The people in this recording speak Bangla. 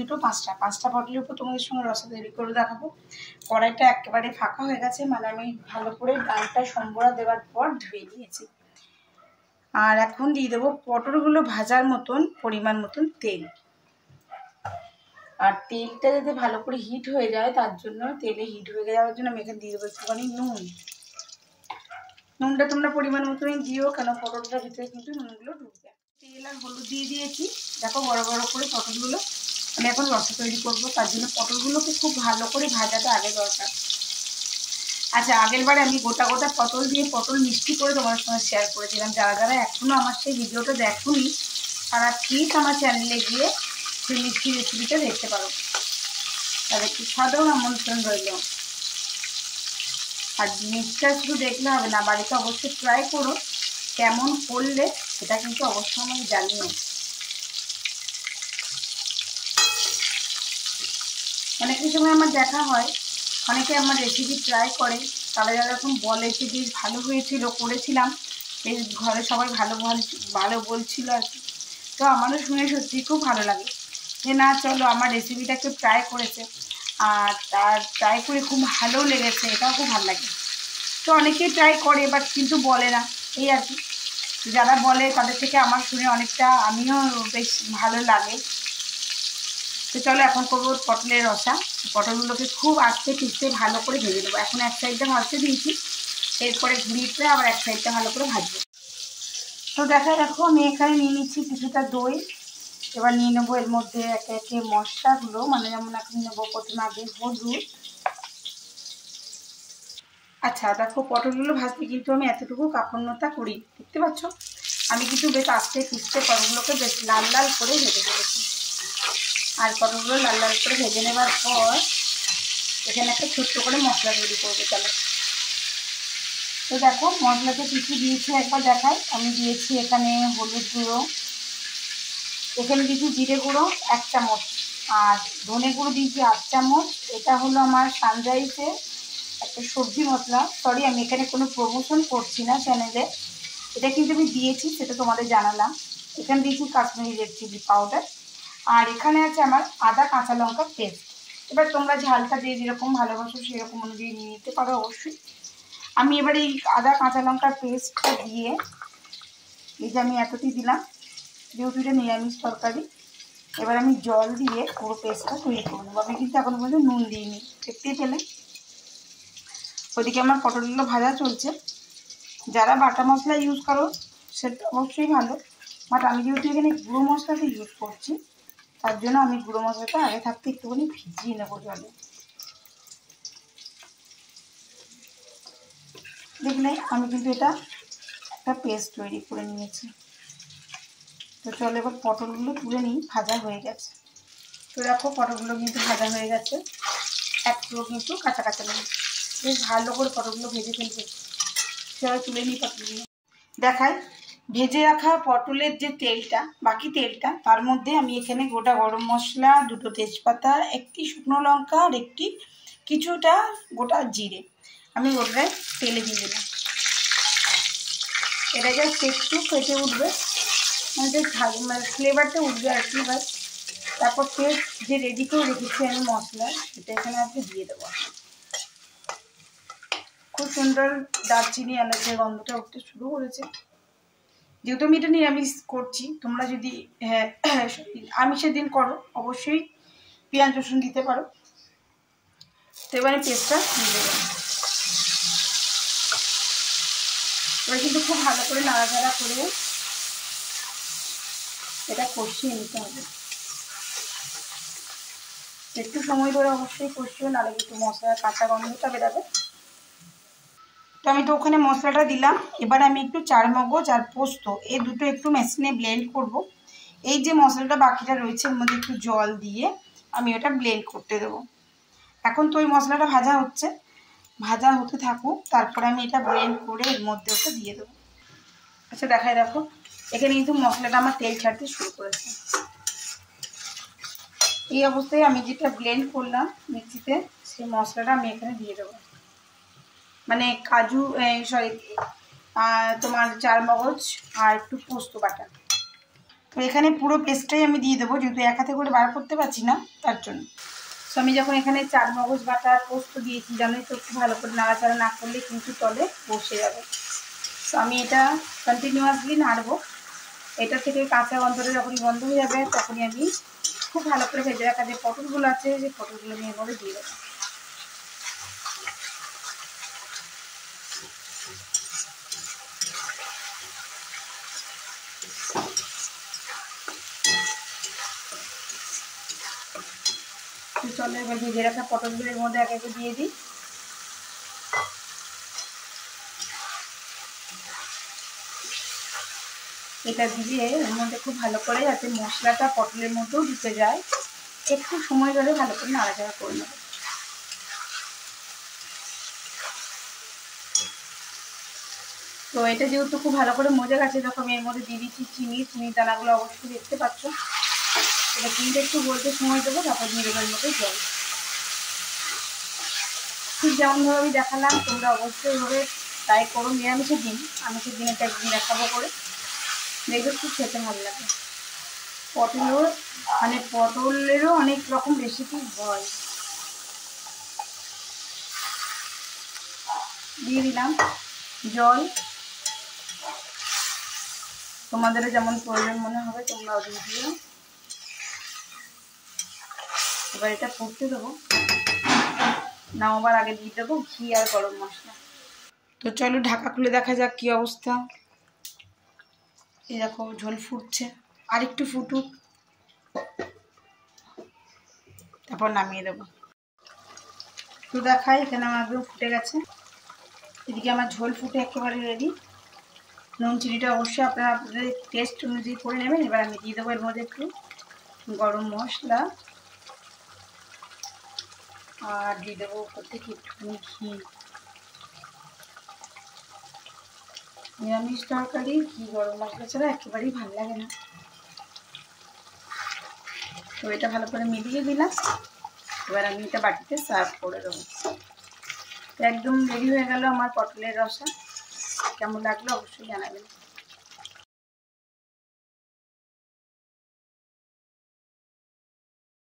দুটো, পাঁচটা পটলের উপর তোমাদের সঙ্গে রসা তৈরি করে দেখাবো। কড়াইটা একেবারে ফাঁকা হয়ে গেছে, মানে আমি ভালো করে ডালটা সম্বরা দেওয়ার পর ধুয়ে নিয়েছি। আর এখন দিয়ে দেবো পটলগুলো ভাজার মতন পরিমাণ মতন তেল। আর তেলটা যাতে ভালো করে হিট হয়ে যায়, তার জন্য তেলে হিট হয়ে যাওয়ার জন্য আমি এখানে দিয়ে দেবো একটুখানি নুনটা তোমরা পরিমাণ মতনই দিও, কেন পটলটার ভিতরে কিন্তু নুনগুলো ঢুকবে। তেল আর হলুদ দিয়ে দিয়েছি। দেখো বড় বড় করে পটলগুলো আমি এখন রসা তৈরি করবো, তার জন্য পটলগুলোকে খুব ভালো করে ভাজাটা আগে দরকার। আচ্ছা, আগের বারে আমি গোটা গোটা পটল দিয়ে পটল মিষ্টি করে তোমার সঙ্গে শেয়ার করেছিলাম। যারা যারা এখনও আমার সেই ভিডিওটা দেখোনি তারা প্লিজ আমার চ্যানেলে গিয়ে সেই মিষ্টি রেসিপিটা দেখতে পারো। তাহলে একটু সাধারণ আমন্ত্রণ রইল। আর জিনিসটা শুধু দেখলে হবে না, বাড়িতে অবশ্যই ট্রাই করো। কেমন করলে সেটা কিন্তু অবশ্যই আমাকে জানিও। অনেকের সময় আমার দেখা হয় অনেকে আমার রেসিপি ট্রাই করে, তারা যখন বলে যে বেশ ভালো হয়েছিল, করেছিলাম, বেশ ঘরে সবাই ভালো বলছিল আর কি। তো আমারও শুনে সত্যি খুব ভালো লাগে যে না চলো আমার রেসিপিটা কেউ ট্রাই করেছে আর তার ট্রাই করে খুব ভালো লেগেছে, এটাও খুব ভালো লাগে। তো অনেকেই ট্রাই করে বাট কিন্তু বলে না, এই আর কি। যারা বলে তাদের থেকে আমার শুনে অনেকটা আমিও বেশ ভালো লাগে। তো চলো এখন করবো পটলের রসা। পটলগুলোকে খুব আস্তে পিস্তে ভালো করে ভেজে নেবো। এখন এক সাইডটা ভাজতে দিয়েছি, এরপরে ঘুরিয়ে আবার এক সাইডটা ভালো করে ভাজবো। তো দেখো আমি এখানে নিয়ে নিচ্ছি কিছুটা দই। এবার নিয়ে নেবো এর মধ্যে একে একে মশলাগুলো, মানে যেমন এখন নেবো প্রথমে আগে হলুদ। আচ্ছা দেখো, পটলগুলো ভাজতে কিন্তু আমি এতটুকু কাপড়নতা করি, দেখতে পাচ্ছ। আমি কিন্তু বেশ আস্তে পিস্তে পটলগুলোকে বেশ লাল লাল করে ভেজে ফেলেছি। আর পটলগুলো লাল লাল করে ভেজে নেবার পর এখানে একটা ছোট্ট করে মশলা তৈরি করবো। চলো, তো দেখো মশলাতে কিছু দিয়েছি একবার দেখাই। আমি দিয়েছি এখানে হলুদ গুঁড়ো, এখানে দিয়েছি জিরে গুঁড়ো 1 চামচ, আর ধনে গুঁড়ো দিয়েছি 8 চামচ। এটা হলো আমার সানরাইসের একটা সবজি মশলা। সরি, আমি এখানে কোনো প্রমোশন করছি না চ্যানেলে, এটা কিন্তু আমি দিয়েছি, সেটা তোমাদের জানালাম। এখানে দিয়েছি কাশ্মীরি রেড চিলি পাউডার। আর এখানে আছে আমার আদা কাঁচা লঙ্কা পেস্ট। এবার তোমরা ঝালটা দিয়ে যেরকম ভালোবাসো সেরকম অনুযায়ী নিয়ে নিতে পারো অবশ্যই। আমি এবার এই আদা কাঁচা লঙ্কার পেস্টটা দিয়ে, এই যে আমি এতটি দিলাম, যেহেতু এটা নিরামিষ তরকারি, এবার আমি জল দিয়ে পুরো পেস্টটা তৈরি করে নেবো। আমি কিন্তু এখন পর্যন্ত নুন দিইনি, দেখতেই পেলে। ওইদিকে আমার পটলগুলো ভাজা চলছে। যারা বাটা মশলা ইউজ করো সেটা অবশ্যই ভালো, বাট আমি যেহেতু এখানে গুঁড়ো মশলাটা ইউজ করছি, তার জন্য আমি গুঁড়ো মশলাটা আগে থাকতে একটুখানি ভিজিয়ে নেবো জলে। দেখলে আমি কিন্তু এটা একটা পেস্ট তৈরি করে নিয়েছি। তো চলো এবার পটলগুলো তুলে নিই, ভাজা হয়ে গেছে। তো দেখো পটলগুলো কিন্তু ভাজা হয়ে গেছে, একটু কিন্তু কাঁচা কাঁচা নেই, বেশ ভালো করে পটলগুলো ভেজে ফেলবে। চলো তুলে নিই পটলগুলো। দেখাই ভেজে রাখা পটলের যে তেলটা, বাকি তেলটা, তার মধ্যে আমি এখানে গোটা গরম মশলা, 2টো তেজপাতা, 1টি শুকনো লঙ্কা আর কিছুটা গোটা জিরে আমি ওটাই তেলে দিয়ে দিলাম। এটা জাস্ট একটু ফেটে উঠবে, মানে ফ্লেভারটা উঠবে আর কি, বাস। তারপর পেস্ট যে রেডি করে রেখেছি আমি মশলা, সেটা এখানে আজকে দিয়ে দেবো। খুব সুন্দর দারচিনি এলাচের গন্ধটা উঠতে শুরু করেছে। যেহেতু আমি এটা নিরামিষ করছি, তোমরা যদি আমিষের দিন করো অবশ্যই পেঁয়াজ রসুন দিতে পারো। তো এবারে পেস্টটা দিয়ে দেবো। এবার কিন্তু খুব ভালো করে নাড়াচাড়া করে এটা কষিয়ে নিতে হবে। একটু সময় ধরে অবশ্যই কষিও, নাহলে কিন্তু মশলার কাঁচা গন্ধটা বেরোবে। তো আমি তো ওখানে মশলাটা দিলাম। এবার আমি একটু চারমগজ আর পোস্ত এই দুটো একটু মেশিনে ব্লেন্ড করব। এই যে মশলাটা বাকিটা রয়েছে এর মধ্যে একটু জল দিয়ে আমি ওটা ব্লেন্ড করতে দেবো। এখন তো ওই মশলাটা ভাজা হচ্ছে, ভাজা হতে থাকুক, তারপরে আমি এটা ব্লেন্ড করে এর মধ্যে ওটা দিয়ে দেবো। আচ্ছা দেখাই, দেখো এখানে কিন্তু মশলাটা আমার তেল ছাড়তে শুরু করেছে। এই অবস্থায় আমি যেটা ব্লেন্ড করলাম মিক্সিতে, সেই মশলাটা আমি এখানে দিয়ে দেবো। মানে কাজু, সরি, তোমার চারমগজ আর একটু পোস্ত বাটা। তো এখানে পুরো পেস্টটাই আমি দিয়ে দেবো, যেহেতু এক হাতে করে বার করতে পারছি না তার জন্য। তো আমি যখন এখানে চারমগজ বাটা আর পোস্ত দিয়েছি, জানোই তো, একটু ভালো করে নাড়াচাড়া না করলে কিন্তু তলে বসে যাবে। তো আমি এটা কন্টিনিউয়াসলি নাড়বো। এটা থেকে কাঁচা গন্ধটা যখনই বন্ধ হয়ে যাবে তখনই আমি খুব ভালো করে ভেজে রাখা যে পটলগুলো আছে, যে পটলগুলো আমি এভাবে দিয়ে দেবো। চলো এবার ভেজে রাখা পটলগুলোর মধ্যে একে একে দিয়ে দিই। এটা দিয়ে এর মধ্যে খুব ভালো করে যাতে মশলাটা পটলের মধ্যেও ঢুকে যায়, একটু সময় ধরে ভালো করে নাড়াচাড়া করে নেব। তো এটা যেহেতু খুব ভালো করে মজে গেছে, দেখো আমি এর মধ্যে দিয়ে দিচ্ছি চিনি দানাগুলো অবশ্যই দেখতে পাচ্ছ। এটা চিনিটা একটু বলতে সময় দেবো, তারপর দিয়ে দেবো এর মধ্যে জল। ঠিক যেমনভাবে আমি দেখালাম তোমরা অবশ্যই এইভাবে ট্রাই করো নিরামিষের দিন। আমিষের দিন এটা একদিন দেখাবো করে, দেখবে খুব খেতে ভালো লাগে। পটলেরও অনেক রকম রেসিপি হয়। দিয়ে দিলাম জল, তোমাদেরও যেমন প্রয়োজন মনে হবে তোমরাও দিয়ে দিও। এবার এটা ফুটতে দেবো, নামাবার আগে দিয়ে দেবো ঘি আর গরম মশলা। তো চলো ঢাকা খুলে দেখা যাক কি অবস্থা। এই দেখো ঝোল ফুটছে, আর একটু ফুটুক, তারপর নামিয়ে দেবো। তো দেখাই এখানে আমার একদম ফুটে গেছে। এদিকে আমার ঝোল ফুটে একেবারে রেডি। নুন চিনিটা অবশ্যই আপনারা আপনাদের টেস্ট অনুযায়ী করে নেবেন। এবার আমি দিয়ে দেবো এর মধ্যে একটু গরম মশলা, আর দিয়ে দেবো উপর থেকে একটুখানি ঘি। নিরামিষ তরকারি ঘি গরম মশলা ছাড়া একেবারেই ভালো লাগে না। তো এটা ভালো করে মিলিয়ে দিলাম। এবার আমি এটা বাটিতে সার্ভ করে দেবো। তো একদম রেডি হয়ে গেল আমার পটলের রসা। কেমন লাগলো অবশ্যই জানাবেন।